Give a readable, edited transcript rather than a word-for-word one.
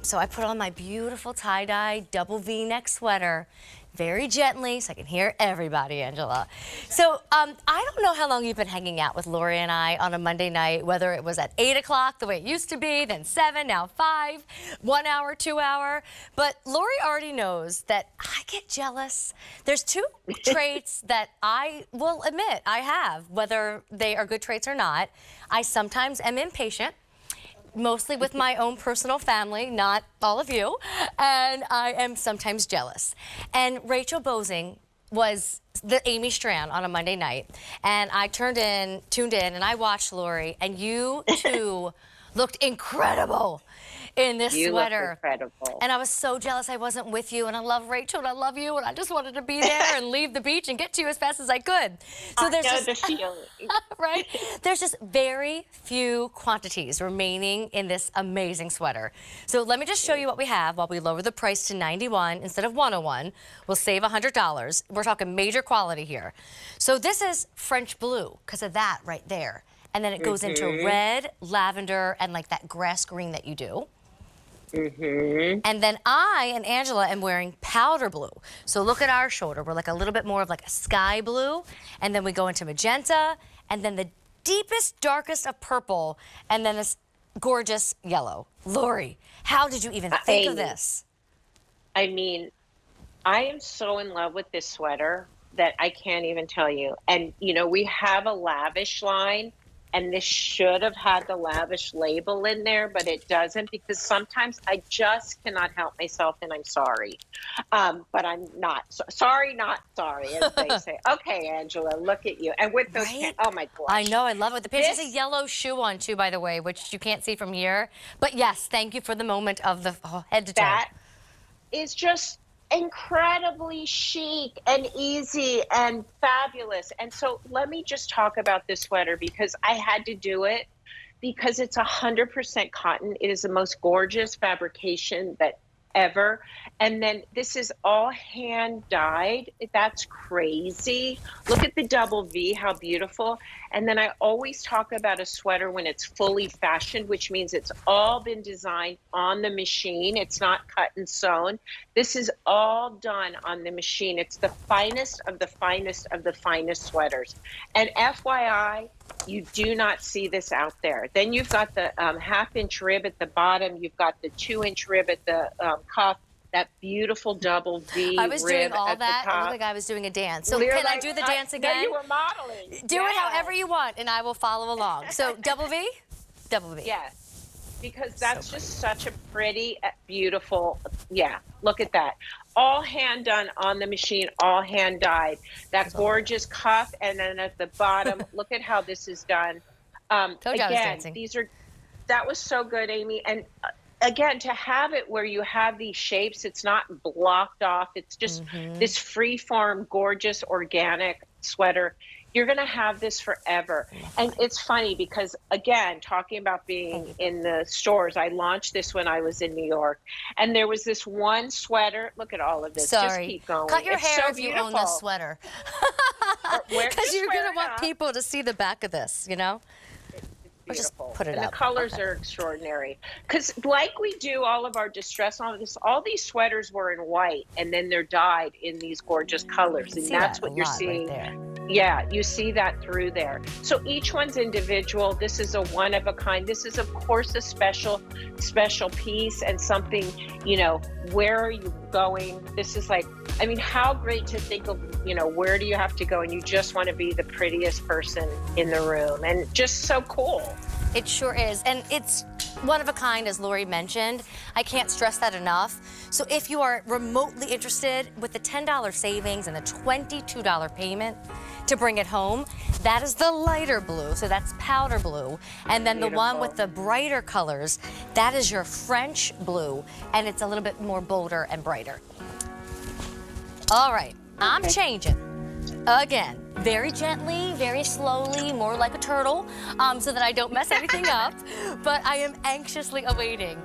So I put on my beautiful tie-dye double V-neck sweater very gently so I can hear everybody, Angela. So I don't know how long you've been hanging out with Lori and I on a Monday night, whether it was at 8 o'clock the way it used to be, then 7, now 5, 1 hour, 2 hour. But Lori already knows that I get jealous. There's two traits that I will admit I have, whether they are good traits or not. I sometimes am impatient, mostly with my own personal family, not all of you, and I am sometimes jealous. And Rachel Bosing was the Amy Strand on a Monday night, and I tuned in, and I watched Lori, and you two looked incredible in this sweater. Look incredible. And I was so jealous I wasn't with you, and I love Rachel, and I love you, and I just wanted to be there and leave the beach and get to you as fast as I could. So there's I know the feeling. right? There's just very few quantities remaining in this amazing sweater. So let me just show you what we have while we lower the price to $91 instead of $101. We'll save $100. We're talking major quality here. So this is French blue because of that right there. And then it goes into red, lavender, and like that grass green that you do. And then I and Angela am wearing powder blue. So look at our shoulder. We're like a little bit more of like a sky blue. And then we go into magenta. And then the deepest, darkest of purple. And then this gorgeous yellow. Lori, how did you even think of this? I mean, I am so in love with this sweater that I can't even tell you. And, you know, we have a lavish line. And this should have had the lavish label in there, but it doesn't because sometimes I just cannot help myself, and I'm sorry. But I'm not sorry, not sorry, as they say. Okay, Angela, look at you. And with those, oh my gosh. I know, I love it. The page has a yellow shoe on too, by the way, which you can't see from here. But yes, thank you for the moment of the head to toe. That is just incredibly chic and easy and fabulous. And so let me just talk about this sweater because I had to do it because it's 100% cotton. It is the most gorgeous fabrication that ever. And then this is all hand dyed. That's crazy. Look at the double V, how beautiful. And then I always talk about a sweater when it's fully fashioned, which means it's all been designed on the machine. It's not cut and sewn. This is all done on the machine. It's the finest of the finest of the finest sweaters. And FYI, you do not see this out there. Then you've got the half-inch rib at the bottom. You've got the 2-inch rib at the cuff. That beautiful double V I was doing rib all at that. the top. It looked like I was doing a dance. So You're can like, I do the dance again? No, you were modeling. Do it however you want, and I will follow along. So double V? Double V. Yes, because that's just such a pretty, beautiful, yeah, look at that. All hand done on the machine, all hand dyed. That gorgeous cuff, and then at the bottom, look at how this is done. Again, that was so good, Amy. And again, to have it where you have these shapes, it's not blocked off. It's just this free-form, gorgeous, organic sweater. You're going to have this forever. And it's funny because, again, talking about being in the stores, I launched this when I was in New York. And there was this one sweater. Look at all of this. Sorry. Just keep going. Cut your it's hair so if beautiful. you own this sweater. Because you're going to want people to see the back of this, you know? Or just put it up. The colors are extraordinary. Because like we do all of our distress on this, all these sweaters were in white, and then they're dyed in these gorgeous colors. And that's what you're seeing. Right there. Yeah, you see that through there. So each one's individual. This is a one of a kind. This is, of course, a special piece and something, you know, where are you going? This is like, I mean, how great to think of, you know, where do you have to go? And you just want to be the prettiest person in the room. And just so cool. It sure is. And it's one of a kind, as Lori mentioned. I can't stress that enough. So if you are remotely interested with the $10 savings and the $22 payment to bring it home, that is the lighter blue. So that's powder blue. And then the one with the brighter colors, that is your French blue. And it's a little bit more bolder and brighter. All right, I'm changing again. Very gently, very slowly, more like a turtle, so that I don't mess anything up. But I am anxiously awaiting